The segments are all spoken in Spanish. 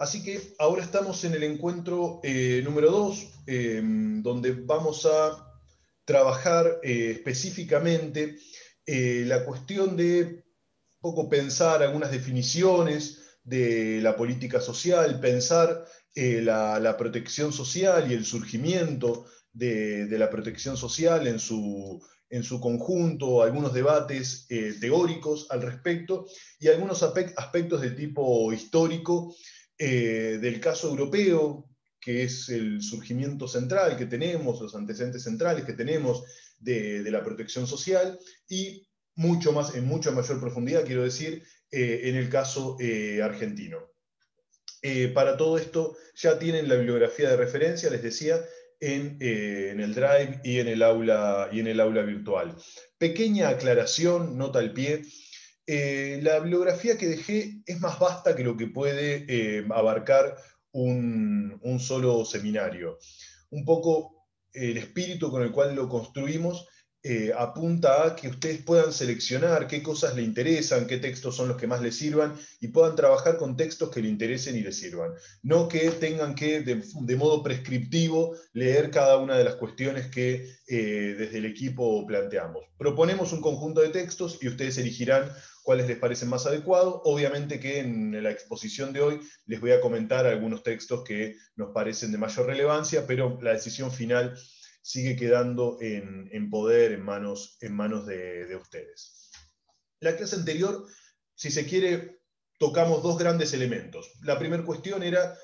Así que ahora estamos en el encuentro número 2, donde vamos a trabajar específicamente la cuestión de poco pensar algunas definiciones de la política social, pensar la protección social y el surgimiento de la protección social en su conjunto, algunos debates teóricos al respecto y algunos aspectos de tipo histórico del caso europeo, que es el surgimiento central que tenemos, los antecedentes centrales que tenemos de la protección social, y mucho más, en mucha mayor profundidad, quiero decir, en el caso argentino. Para todo esto ya tienen la bibliografía de referencia, les decía, en el Drive y en el aula virtual. Pequeña aclaración, nota al pie. La bibliografía que dejé es más vasta que lo que puede abarcar un solo seminario. Un poco el espíritu con el cual lo construimos apunta a que ustedes puedan seleccionar qué cosas le interesan, qué textos son los que más les sirvan y puedan trabajar con textos que le interesen y les sirvan. No que tengan que, de modo prescriptivo, leer cada una de las cuestiones que desde el equipo planteamos. Proponemos un conjunto de textos y ustedes elegirán cuáles les parecen más adecuados. Obviamente que en la exposición de hoy les voy a comentar algunos textos que nos parecen de mayor relevancia, pero la decisión final sigue quedando en poder, en manos de ustedes. La clase anterior, si se quiere, tocamos dos grandes elementos. La primera cuestión era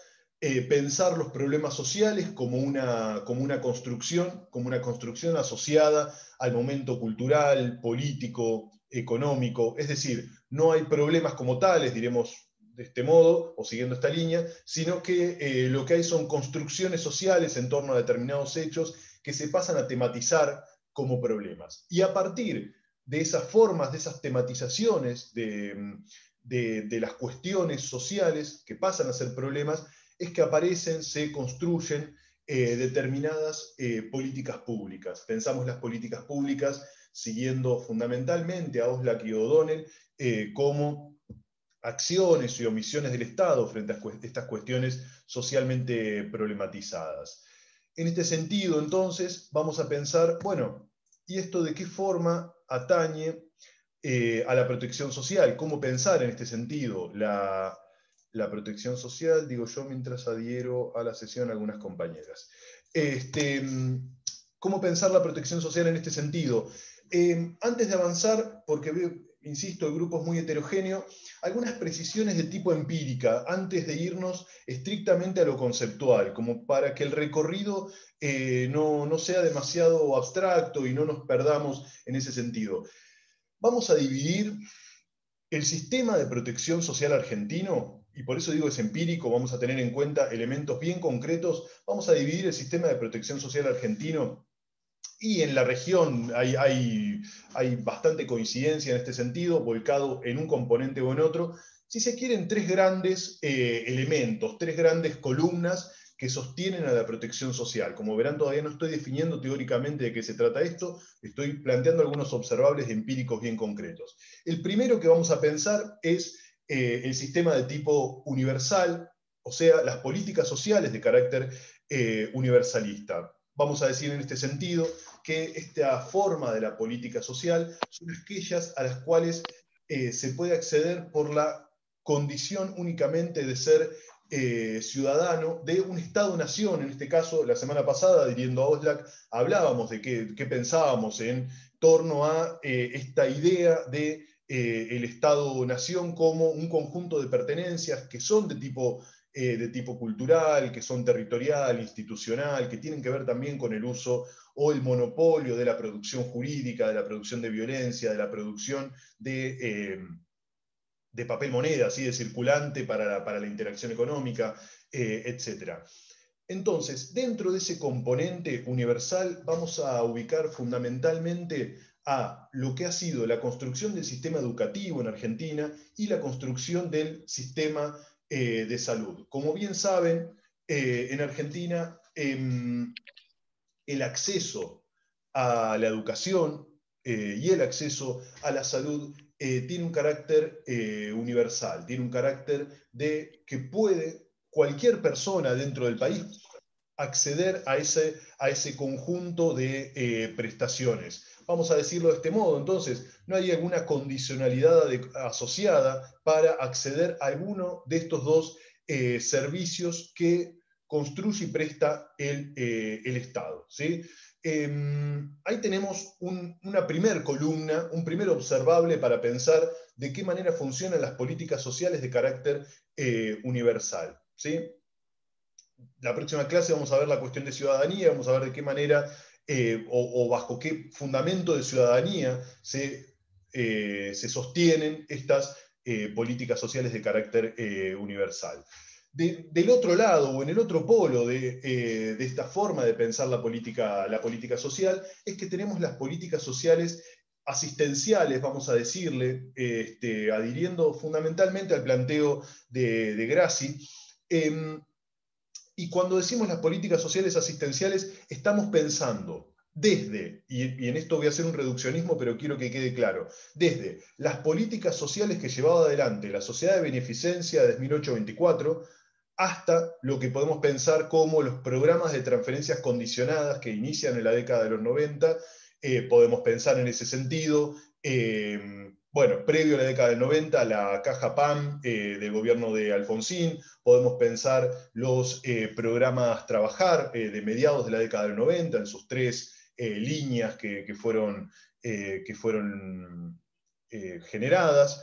pensar los problemas sociales como una construcción asociada al momento cultural, político, económico. Es decir, no hay problemas como tales, diremos de este modo, o siguiendo esta línea, sino que lo que hay son construcciones sociales en torno a determinados hechos que se pasan a tematizar como problemas. Y a partir de esas formas, de esas tematizaciones de las cuestiones sociales que pasan a ser problemas, es que aparecen, se construyen determinadas políticas públicas. Pensamos las políticas públicas siguiendo fundamentalmente a Oslak y O'Donnell como acciones y omisiones del Estado frente a estas cuestiones socialmente problematizadas. En este sentido, entonces, vamos a pensar, bueno, ¿y esto de qué forma atañe a la protección social? ¿Cómo pensar en este sentido la protección social? Digo yo mientras adhiero a la sesión a algunas compañeras. ¿Cómo pensar la protección social en este sentido? Antes de avanzar, porque veo, insisto, el grupo es muy heterogéneo, algunas precisiones de tipo empírica, antes de irnos estrictamente a lo conceptual, como para que el recorrido no sea demasiado abstracto y no nos perdamos en ese sentido. Vamos a dividir el sistema de protección social argentino, y por eso digo es empírico, vamos a tener en cuenta elementos bien concretos, vamos a dividir el sistema de protección social argentino. Y en la región hay bastante coincidencia en este sentido, volcado en un componente o en otro. Si se quieren, tres grandes elementos, tres grandes columnas que sostienen a la protección social. Como verán, todavía no estoy definiendo teóricamente de qué se trata esto, estoy planteando algunos observables empíricos bien concretos. El primero que vamos a pensar es el sistema de tipo universal, o sea, las políticas sociales de carácter universalista. Vamos a decir en este sentido que esta forma de la política social son aquellas a las cuales se puede acceder por la condición únicamente de ser ciudadano de un Estado-nación. En este caso, la semana pasada, adhiriendo a Oslak, hablábamos de qué pensábamos en torno a esta idea de el Estado-nación como un conjunto de pertenencias que son de tipo cultural, que son territorial, institucional, que tienen que ver también con el uso o el monopolio de la producción jurídica, de la producción de violencia, de la producción de papel moneda, ¿sí? De circulante para la interacción económica, etc. Entonces, dentro de ese componente universal vamos a ubicar fundamentalmente a lo que ha sido la construcción del sistema educativo en Argentina y la construcción del sistema de salud. Como bien saben, en Argentina el acceso a la educación y el acceso a la salud tiene un carácter universal, tiene un carácter de que puede cualquier persona dentro del país acceder a ese conjunto de prestaciones. Vamos a decirlo de este modo, entonces, no hay alguna condicionalidad asociada para acceder a alguno de estos dos servicios que construye y presta el Estado. ¿Sí? Ahí tenemos una primer columna, un primer observable para pensar de qué manera funcionan las políticas sociales de carácter universal. ¿Sí? La próxima clase vamos a ver la cuestión de ciudadanía, vamos a ver de qué manera o bajo qué fundamento de ciudadanía se sostienen estas políticas sociales de carácter universal. Del otro lado o en el otro polo de esta forma de pensar la política social es que tenemos las políticas sociales asistenciales, vamos a decirle, adhiriendo fundamentalmente al planteo de Grassi. Y cuando decimos las políticas sociales asistenciales, estamos pensando desde, y en esto voy a hacer un reduccionismo, pero quiero que quede claro, desde las políticas sociales que llevaba adelante la Sociedad de Beneficencia de 1824, hasta lo que podemos pensar como los programas de transferencias condicionadas que inician en la década de los 90, podemos pensar en ese sentido. Bueno, previo a la década del 90, la caja PAM del gobierno de Alfonsín, podemos pensar los programas Trabajar de mediados de la década del 90, en sus tres líneas que fueron generadas.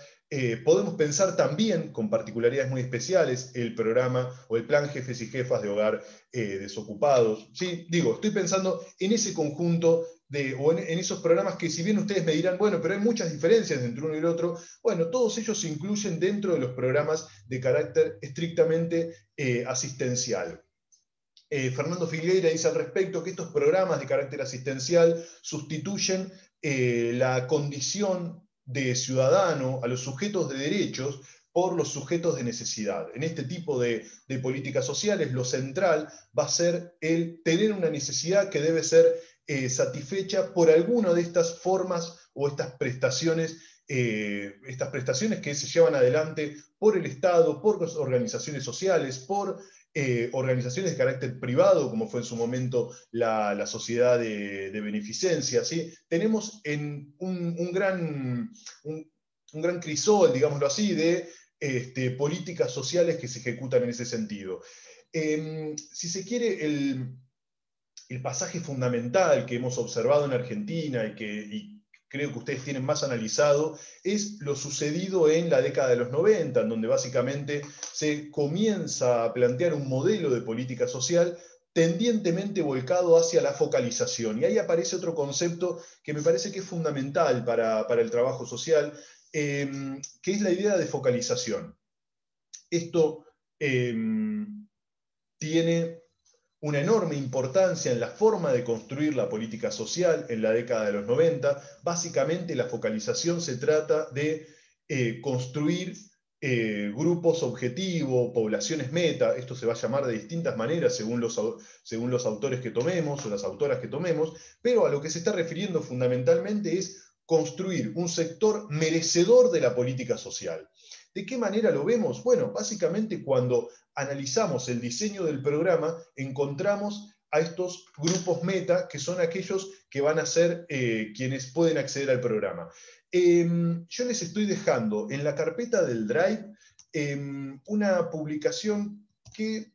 Podemos pensar también, con particularidades muy especiales, el programa o el plan Jefes y Jefas de Hogar Desocupados. ¿Sí? Digo, estoy pensando en ese conjunto o en esos programas que, si bien ustedes me dirán, bueno, pero hay muchas diferencias entre uno y el otro, bueno, todos ellos se incluyen dentro de los programas de carácter estrictamente asistencial. Fernando Filgueira dice al respecto que estos programas de carácter asistencial sustituyen la condición de ciudadano a los sujetos de derechos por los sujetos de necesidad. En este tipo de políticas sociales, lo central va a ser el tener una necesidad que debe ser satisfecha por alguna de estas formas o estas prestaciones que se llevan adelante por el Estado, por las organizaciones sociales, por organizaciones de carácter privado, como fue en su momento la sociedad de beneficencia. ¿Sí? Tenemos un gran crisol, digámoslo así, de políticas sociales que se ejecutan en ese sentido. Si se quiere, el pasaje fundamental que hemos observado en Argentina y creo que ustedes tienen más analizado, es lo sucedido en la década de los 90, en donde básicamente se comienza a plantear un modelo de política social tendientemente volcado hacia la focalización. Y ahí aparece otro concepto que me parece que es fundamental para el trabajo social, que es la idea de focalización. Esto tiene una enorme importancia en la forma de construir la política social en la década de los 90. Básicamente la focalización se trata de construir grupos objetivo, poblaciones meta, esto se va a llamar de distintas maneras según los autores que tomemos o las autoras que tomemos, pero a lo que se está refiriendo fundamentalmente es construir un sector merecedor de la política social. ¿De qué manera lo vemos? Bueno, básicamente cuando analizamos el diseño del programa, encontramos a estos grupos meta, que son aquellos que van a ser quienes pueden acceder al programa. Yo les estoy dejando en la carpeta del Drive una publicación que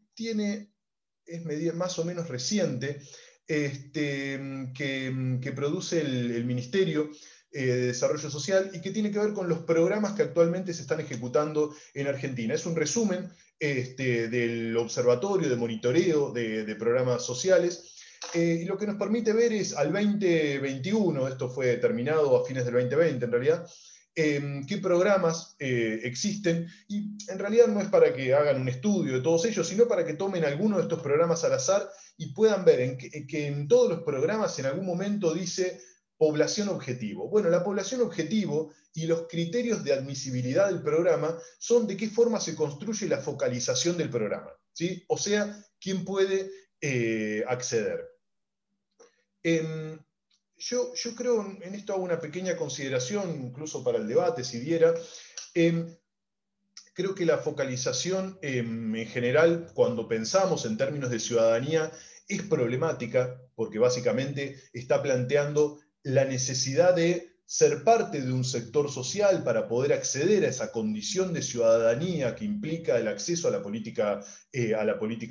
es más o menos reciente, que produce el Ministerio de Desarrollo Social y que tiene que ver con los programas que actualmente se están ejecutando en Argentina. Es un resumen del Observatorio de Monitoreo de Programas Sociales, y lo que nos permite ver es al 2021, esto fue terminado a fines del 2020 en realidad, qué programas existen, y en realidad no es para que hagan un estudio de todos ellos, sino para que tomen alguno de estos programas al azar y puedan ver que en todos los programas en algún momento dice población objetivo. Bueno, la población objetivo y los criterios de admisibilidad del programa son de qué forma se construye la focalización del programa, ¿sí? O sea, quién puede acceder. Yo creo, en esto hago una pequeña consideración, incluso para el debate, si diera, Creo que la focalización en general, cuando pensamos en términos de ciudadanía, es problemática porque básicamente está planteando la necesidad de ser parte de un sector social para poder acceder a esa condición de ciudadanía que implica el acceso a la política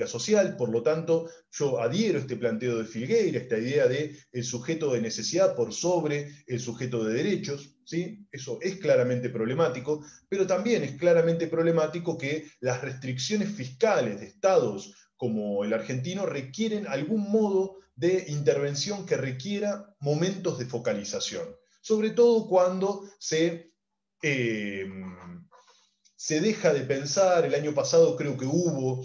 social. Por lo tanto, yo adhiero a este planteo de Filgueira, esta idea de el sujeto de necesidad por sobre el sujeto de derechos. ¿Sí? Eso es claramente problemático, pero también es claramente problemático que las restricciones fiscales de estados como el argentino requieren algún modo de intervención que requiera momentos de focalización, sobre todo cuando se deja de pensar. El año pasado creo que hubo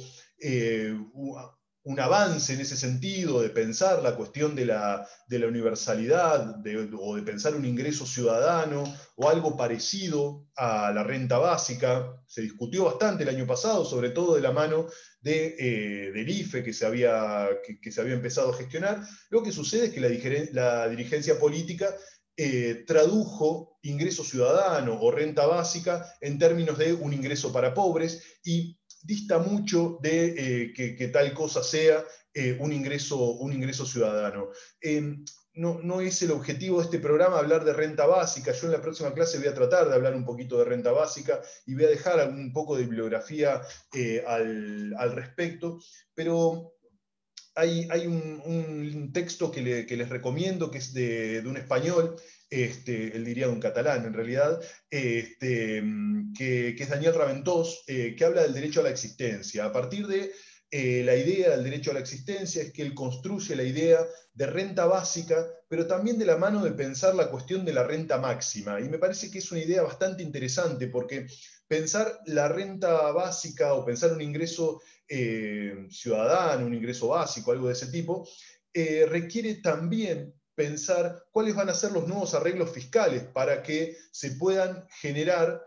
un avance en ese sentido, de pensar la cuestión de la universalidad, o de pensar un ingreso ciudadano, o algo parecido a la renta básica. Se discutió bastante el año pasado, sobre todo de la mano del IFE que se había empezado a gestionar. Lo que sucede es que la dirigencia política tradujo ingreso ciudadano o renta básica en términos de un ingreso para pobres, y dista mucho de que tal cosa sea un ingreso ciudadano. No es el objetivo de este programa hablar de renta básica. Yo en la próxima clase voy a tratar de hablar un poquito de renta básica y voy a dejar un poco de bibliografía al respecto, pero hay un texto que les recomiendo, que es de un español, él diría de un catalán en realidad, que es Daniel Raventós, que habla del derecho a la existencia. A partir de la idea del derecho a la existencia es que él construye la idea de renta básica, pero también de la mano de pensar la cuestión de la renta máxima. Y me parece que es una idea bastante interesante, porque pensar la renta básica o pensar un ingreso ciudadano, un ingreso básico, algo de ese tipo, requiere también pensar cuáles van a ser los nuevos arreglos fiscales para que se puedan generar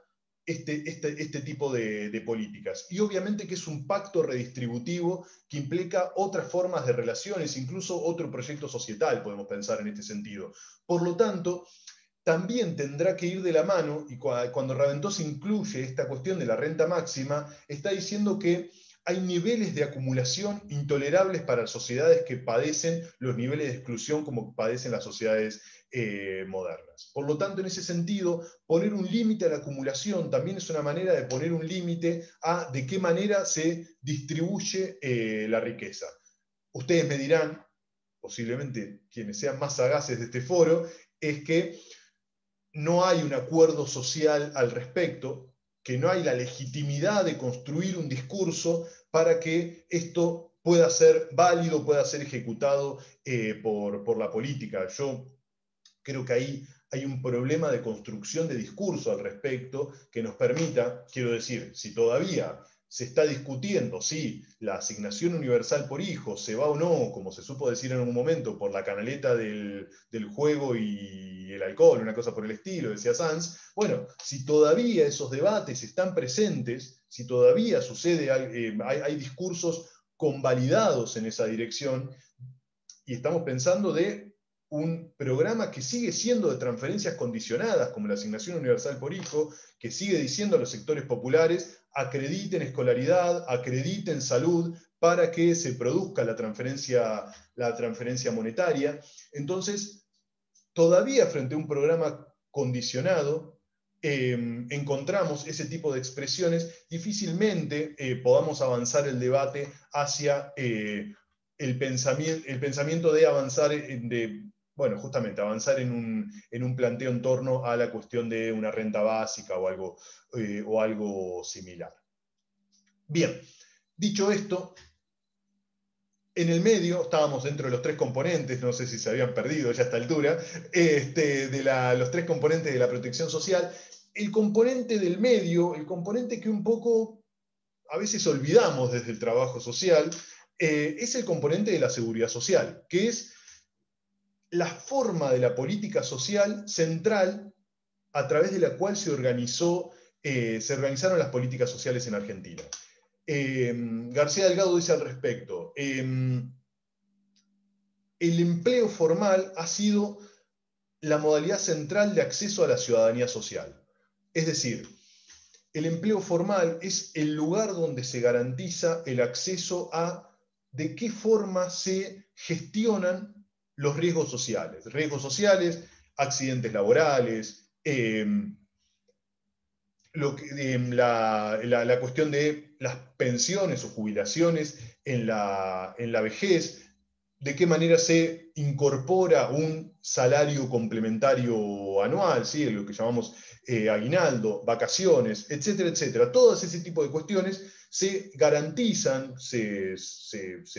este tipo de políticas. Y obviamente que es un pacto redistributivo que implica otras formas de relaciones, incluso otro proyecto societal, podemos pensar en este sentido. Por lo tanto, también tendrá que ir de la mano, y cuando Raventós incluye esta cuestión de la renta máxima, está diciendo que hay niveles de acumulación intolerables para sociedades que padecen los niveles de exclusión como padecen las sociedades modernas. Por lo tanto, en ese sentido, poner un límite a la acumulación también es una manera de poner un límite a de qué manera se distribuye la riqueza. Ustedes me dirán, posiblemente quienes sean más sagaces de este foro, es que no hay un acuerdo social al respecto, que no hay la legitimidad de construir un discurso para que esto pueda ser válido, pueda ser ejecutado por la política. Yo creo que ahí hay un problema de construcción de discurso al respecto que nos permita, quiero decir, si todavía se está discutiendo si la asignación universal por hijo se va o no, como se supo decir en un momento, por la canaleta del juego y el alcohol, una cosa por el estilo, decía Sanz. Bueno, si todavía esos debates están presentes, si todavía sucede, hay discursos convalidados en esa dirección, y estamos pensando de un programa que sigue siendo de transferencias condicionadas, como la asignación universal por hijo, que sigue diciendo a los sectores populares: acrediten escolaridad, acrediten salud, para que se produzca la transferencia monetaria. Entonces, todavía frente a un programa condicionado, encontramos ese tipo de expresiones. Difícilmente podamos avanzar el debate hacia el pensamiento de avanzar, bueno, justamente avanzar en un planteo en torno a la cuestión de una renta básica o algo similar. Bien, dicho esto, en el medio estábamos dentro de los tres componentes, no sé si se habían perdido ya a esta altura, los tres componentes de la protección social. El componente del medio, el componente que un poco a veces olvidamos desde el trabajo social, es el componente de la seguridad social, que es la forma de la política social central a través de la cual se organizaron las políticas sociales en Argentina. García Delgado dice al respecto: el empleo formal ha sido la modalidad central de acceso a la ciudadanía social. Es decir, el empleo formal es el lugar donde se garantiza el acceso a de qué forma se gestionan los riesgos sociales. Riesgos sociales, accidentes laborales, la cuestión de las pensiones o jubilaciones en la vejez, de qué manera se incorpora un salario complementario anual, ¿sí? Lo que llamamos aguinaldo, vacaciones, etcétera, etcétera. Todas ese tipo de cuestiones se garantizan, se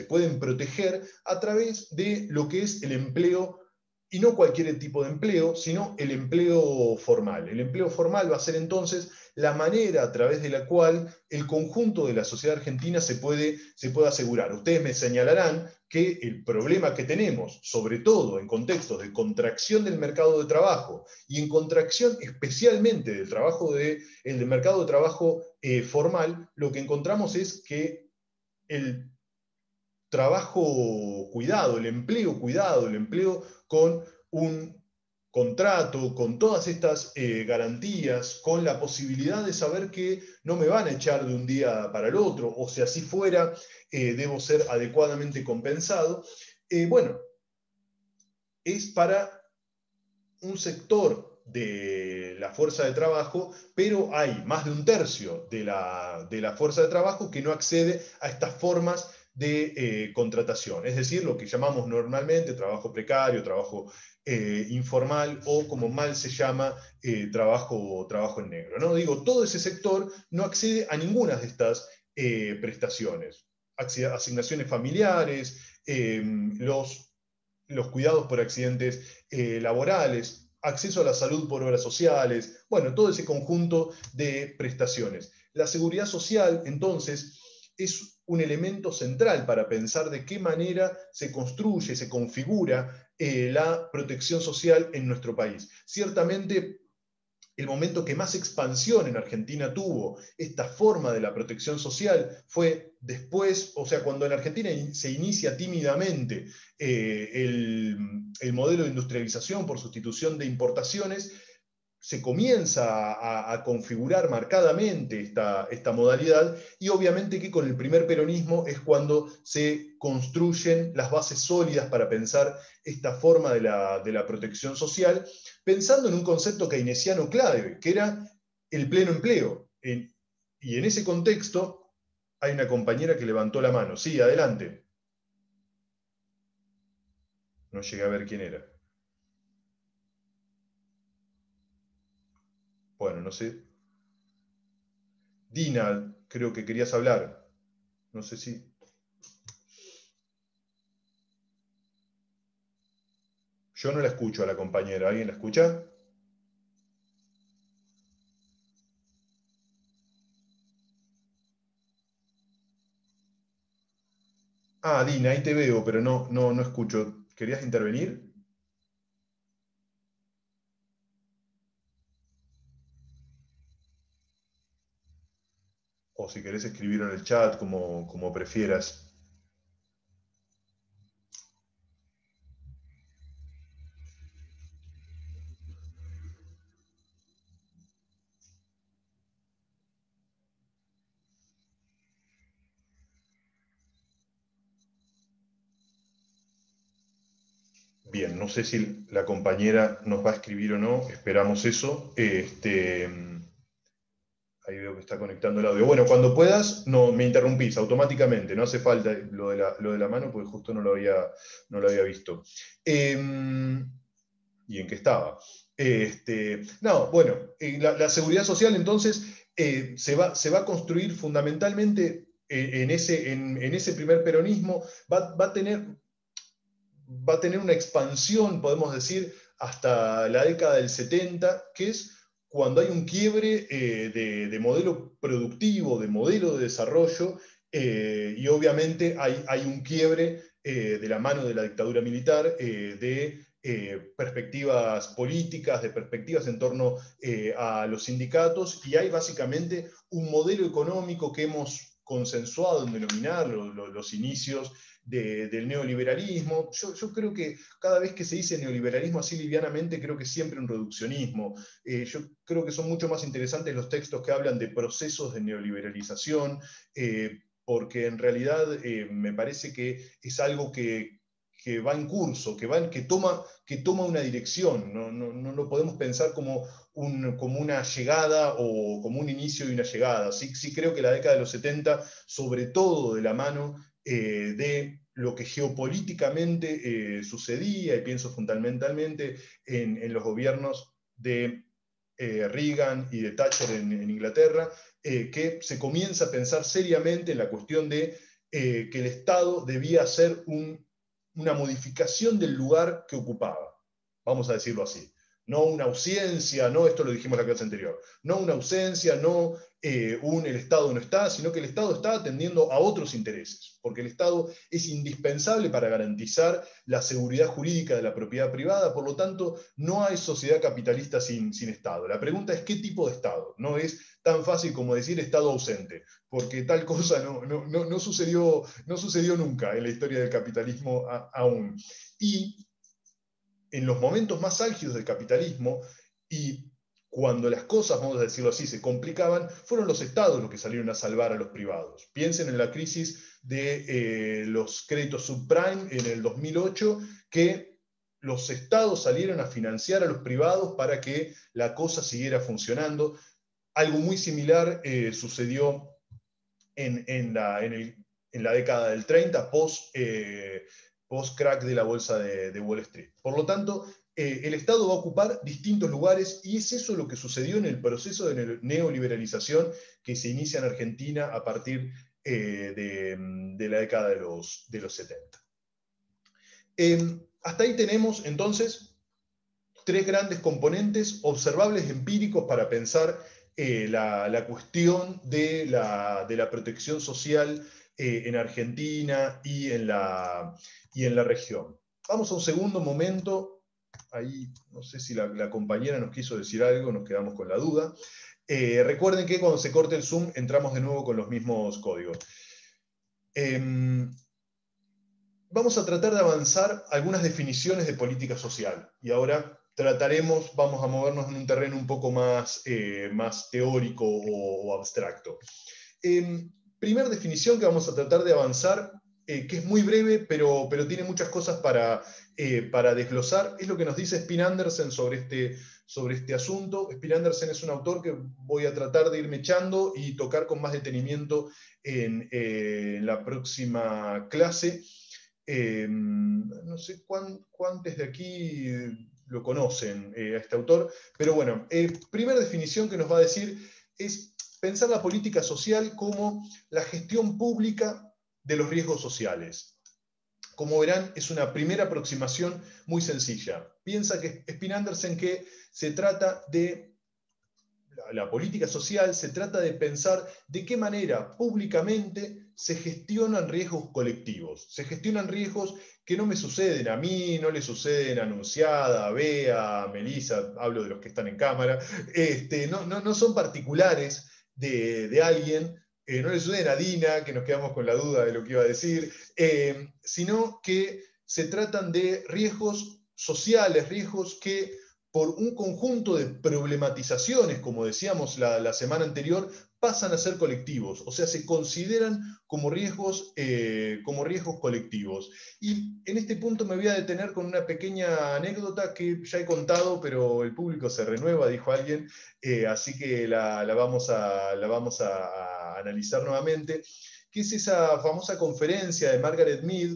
pueden proteger a través de lo que es el empleo, y no cualquier tipo de empleo, sino el empleo formal. El empleo formal va a ser entonces la manera a través de la cual el conjunto de la sociedad argentina se puede asegurar. Ustedes me señalarán que el problema que tenemos, sobre todo en contextos de contracción del mercado de trabajo y en contracción especialmente del mercado de trabajo formal, lo que encontramos es que el trabajo cuidado, el empleo con un contrato, con todas estas garantías, con la posibilidad de saber que no me van a echar de un día para el otro, o si así fuera, debo ser adecuadamente compensado. Bueno, es para un sector de la fuerza de trabajo, pero hay más de un tercio de la fuerza de trabajo que no accede a estas formas de contratación, es decir, lo que llamamos normalmente trabajo precario, trabajo informal o como mal se llama, trabajo en negro, ¿no? Digo, todo ese sector no accede a ninguna de estas prestaciones, asignaciones familiares, los cuidados por accidentes laborales, acceso a la salud por obras sociales, bueno, todo ese conjunto de prestaciones. La seguridad social, entonces, es un elemento central para pensar de qué manera se construye, se configura la protección social en nuestro país. Ciertamente, el momento que más expansión en Argentina tuvo esta forma de la protección social fue después, o sea, cuando en Argentina se inicia tímidamente el modelo de industrialización por sustitución de importaciones, se comienza a configurar marcadamente esta modalidad, y obviamente que con el primer peronismo es cuando se construyen las bases sólidas para pensar esta forma de la protección social, pensando en un concepto keynesiano clave, que era el pleno empleo. Y en ese contexto hay una compañera que levantó la mano. Sí, adelante. No llegué a ver quién era. Bueno, no sé. Dina, creo que querías hablar. No sé si... Yo no la escucho a la compañera. ¿Alguien la escucha? Ah, Dina, ahí te veo, pero no escucho. ¿Querías intervenir? O si querés escribir en el chat, como prefieras. Bien, no sé si la compañera nos va a escribir o no, esperamos eso. Ahí veo que está conectando el audio. Bueno, cuando puedas, no, me interrumpís automáticamente, no hace falta lo de la mano, porque justo no lo había visto. ¿Y en qué estaba? No, bueno, la seguridad social entonces se va a construir fundamentalmente en ese primer peronismo, va a tener una expansión, podemos decir, hasta la década del 70, que es cuando hay un quiebre de modelo productivo, de modelo de desarrollo, y obviamente hay un quiebre de la mano de la dictadura militar, de perspectivas políticas, de perspectivas en torno a los sindicatos, y hay básicamente un modelo económico que hemos consensuado en denominar los inicios del neoliberalismo. Yo creo que cada vez que se dice neoliberalismo así livianamente, creo que es siempre un reduccionismo. Yo creo que son mucho más interesantes los textos que hablan de procesos de neoliberalización, porque en realidad me parece que es algo que va en curso, que toma una dirección. No lo podemos pensar como una llegada o como un inicio de una llegada. Sí creo que la década de los 70, sobre todo de la mano de lo que geopolíticamente sucedía, y pienso fundamentalmente en los gobiernos de Reagan y de Thatcher en Inglaterra, que se comienza a pensar seriamente en la cuestión de que el Estado debía hacer una modificación del lugar que ocupaba, vamos a decirlo así. No una ausencia, no, esto lo dijimos en la clase anterior, no una ausencia, no el Estado no está, sino que el Estado está atendiendo a otros intereses, porque el Estado es indispensable para garantizar la seguridad jurídica de la propiedad privada. Por lo tanto, no hay sociedad capitalista sin Estado. La pregunta es: ¿qué tipo de Estado? No es tan fácil como decir Estado ausente, porque tal cosa no sucedió nunca en la historia del capitalismo aún. Y en los momentos más álgidos del capitalismo, y cuando las cosas, vamos a decirlo así, se complicaban, fueron los estados los que salieron a salvar a los privados. Piensen en la crisis de los créditos subprime en el 2008, que los estados salieron a financiar a los privados para que la cosa siguiera funcionando. Algo muy similar sucedió en la década del 30, post-crack de la bolsa de Wall Street. Por lo tanto, el Estado va a ocupar distintos lugares, y es eso lo que sucedió en el proceso de neoliberalización que se inicia en Argentina a partir de la década de los 70. Hasta ahí tenemos entonces tres grandes componentes observables empíricos para pensar la cuestión de la protección social en Argentina y en la región. Vamos a un segundo momento. Ahí no sé si la compañera nos quiso decir algo, nos quedamos con la duda. Recuerden que cuando se corte el Zoom entramos de nuevo con los mismos códigos. Vamos a tratar de avanzar algunas definiciones de política social. Y ahora vamos a movernos en un terreno un poco más teórico o abstracto. Primera definición que vamos a tratar de avanzar, que es muy breve, pero tiene muchas cosas para desglosar, es lo que nos dice Spin Andersen sobre este asunto. Spin Andersen es un autor que voy a tratar de irme echando y tocar con más detenimiento en la próxima clase. No sé cuántos de aquí lo conocen a este autor, pero bueno, primera definición que nos va a decir es pensar la política social como la gestión pública de los riesgos sociales. Como verán, es una primera aproximación muy sencilla. Piensa que Spin Andersen que se trata de la política social, se trata de pensar de qué manera públicamente se gestionan riesgos colectivos. Se gestionan riesgos que no me suceden a mí, no le suceden a Anunciada, a Bea, a Melissa, hablo de los que están en cámara, no son particulares de alguien, no le suceden a Dina, que nos quedamos con la duda de lo que iba a decir, sino que se tratan de riesgos sociales, riesgos que por un conjunto de problematizaciones, como decíamos la semana anterior, pasan a ser colectivos, o sea, se consideran como riesgos colectivos. Y en este punto me voy a detener con una pequeña anécdota que ya he contado, pero el público se renueva, dijo alguien, así que la vamos a analizar nuevamente, que es esa famosa conferencia de Margaret Mead,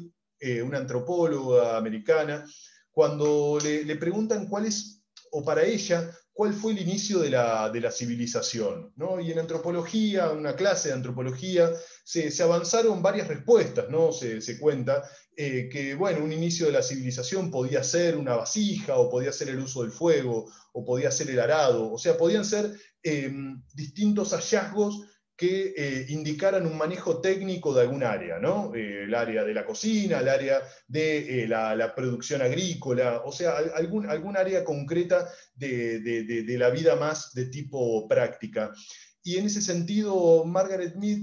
una antropóloga americana, cuando le preguntan cuál es, o para ella, cuál fue el inicio de la civilización, ¿no? Y en antropología, una clase de antropología, se avanzaron varias respuestas, ¿no? Se cuenta que, bueno, un inicio de la civilización podía ser una vasija, o podía ser el uso del fuego, o podía ser el arado, o sea, podían ser distintos hallazgos que indicaran un manejo técnico de algún área, ¿no? El área de la cocina, el área de la producción agrícola, o sea, algún área concreta de la vida más de tipo práctica. Y en ese sentido, Margaret Mead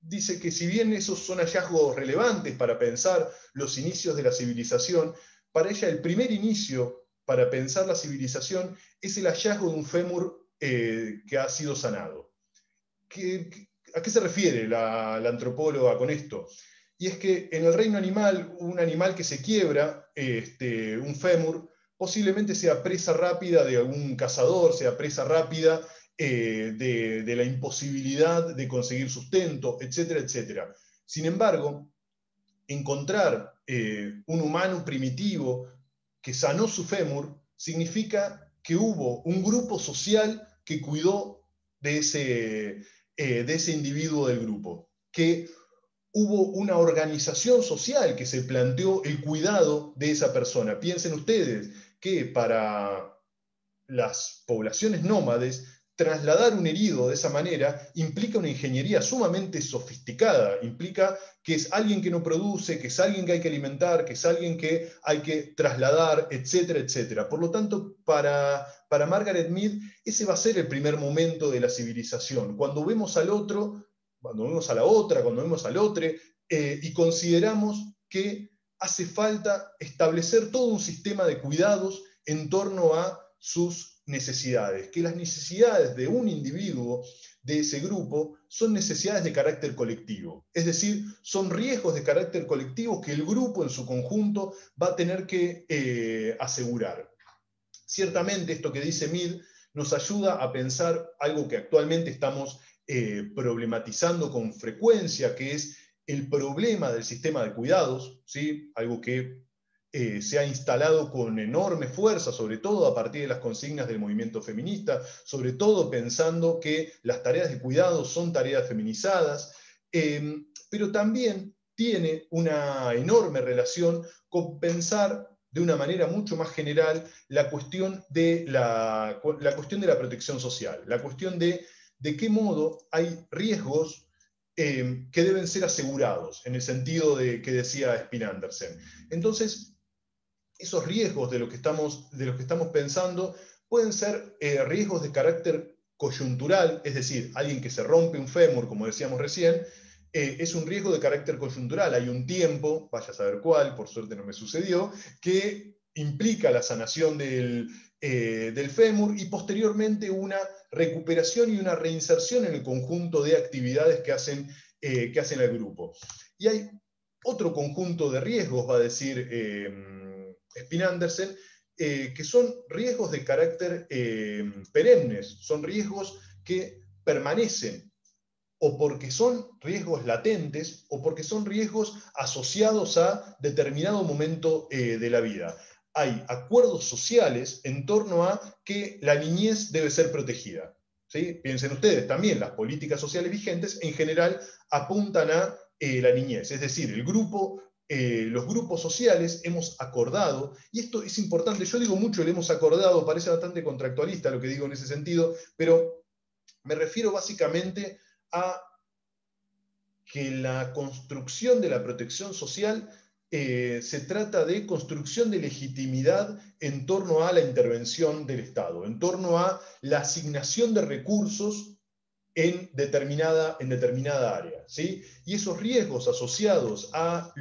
dice que si bien esos son hallazgos relevantes para pensar los inicios de la civilización, para ella el primer inicio para pensar la civilización es el hallazgo de un fémur que ha sido sanado. ¿A qué se refiere la antropóloga con esto? Y es que en el reino animal, un animal que se quiebra, un fémur, posiblemente sea presa rápida de algún cazador, sea presa rápida de la imposibilidad de conseguir sustento, etcétera, etcétera. Sin embargo, encontrar un humano primitivo que sanó su fémur significa que hubo un grupo social que cuidó de ese individuo del grupo, que hubo una organización social que se planteó el cuidado de esa persona. Piensen ustedes que para las poblaciones nómades, trasladar un herido de esa manera implica una ingeniería sumamente sofisticada, implica que es alguien que no produce, que es alguien que hay que alimentar, que es alguien que hay que trasladar, etcétera, etcétera. Por lo tanto, para Margaret Mead, ese va a ser el primer momento de la civilización. Cuando vemos al otro, cuando vemos a la otra, cuando vemos al otro, y consideramos que hace falta establecer todo un sistema de cuidados en torno a sus necesidades, que las necesidades de un individuo de ese grupo son necesidades de carácter colectivo, es decir, son riesgos de carácter colectivo que el grupo en su conjunto va a tener que asegurar. Ciertamente esto que dice Mead nos ayuda a pensar algo que actualmente estamos problematizando con frecuencia, que es el problema del sistema de cuidados, ¿sí? Algo que se ha instalado con enorme fuerza, sobre todo a partir de las consignas del movimiento feminista, sobre todo pensando que las tareas de cuidado son tareas feminizadas, pero también tiene una enorme relación con pensar de una manera mucho más general la cuestión de la cuestión de la protección social, la cuestión de qué modo hay riesgos que deben ser asegurados, en el sentido de que decía Spin Andersen. Entonces, esos riesgos de los que estamos pensando pueden ser riesgos de carácter coyuntural, es decir, alguien que se rompe un fémur, como decíamos recién, es un riesgo de carácter coyuntural. Hay un tiempo, vaya a saber cuál, por suerte no me sucedió, que implica la sanación del fémur y posteriormente una recuperación y una reinserción en el conjunto de actividades que hacen el grupo. Y hay otro conjunto de riesgos, va a decir Spin Andersen, que son riesgos de carácter perennes, son riesgos que permanecen, o porque son riesgos latentes, o porque son riesgos asociados a determinado momento de la vida. Hay acuerdos sociales en torno a que la niñez debe ser protegida. ¿Sí? Piensen ustedes, también las políticas sociales vigentes en general apuntan a la niñez, es decir, los grupos sociales hemos acordado, y esto es importante, yo digo mucho, le hemos acordado, parece bastante contractualista lo que digo en ese sentido, pero me refiero básicamente a que la construcción de la protección social se trata de construcción de legitimidad en torno a la intervención del Estado, en torno a la asignación de recursos en determinada área. ¿Sí? Y esos riesgos asociados a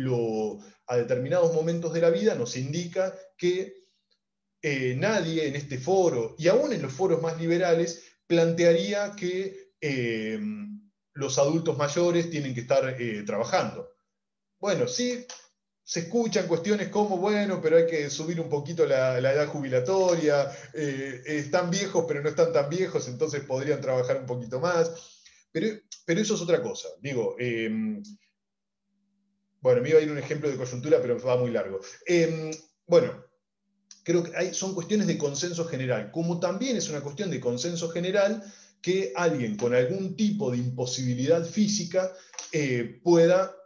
determinados momentos de la vida nos indica que nadie en este foro, y aún en los foros más liberales, plantearía que los adultos mayores tienen que estar trabajando. Bueno, sí, se escuchan cuestiones como, bueno, pero hay que subir un poquito la edad jubilatoria, están viejos pero no están tan viejos, entonces podrían trabajar un poquito más, pero eso es otra cosa. Digo, bueno, me iba a ir un ejemplo de coyuntura, pero va muy largo. Bueno, creo que son cuestiones de consenso general, como también es una cuestión de consenso general que alguien con algún tipo de imposibilidad física pueda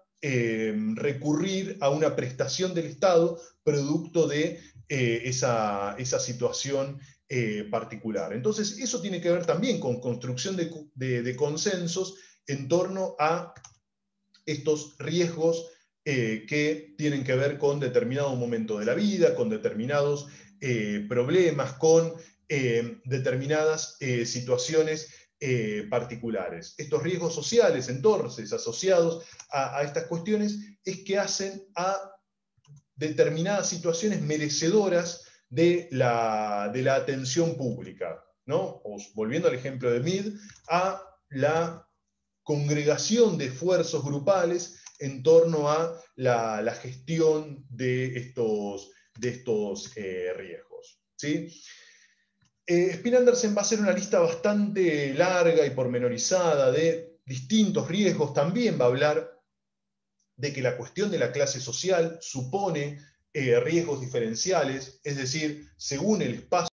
recurrir a una prestación del Estado producto de esa situación particular. Entonces, eso tiene que ver también con construcción de consensos en torno a estos riesgos que tienen que ver con determinado momento de la vida, con determinados problemas, con determinadas situaciones particulares. Estos riesgos sociales, entonces, asociados a estas cuestiones, es que hacen a determinadas situaciones merecedoras de la atención pública, ¿no? Volviendo al ejemplo de Mead, a la congregación de esfuerzos grupales en torno a la gestión de estos riesgos, ¿sí? Spin Andersen va a hacer una lista bastante larga y pormenorizada de distintos riesgos. También va a hablar de que la cuestión de la clase social supone riesgos diferenciales, es decir, según el espacio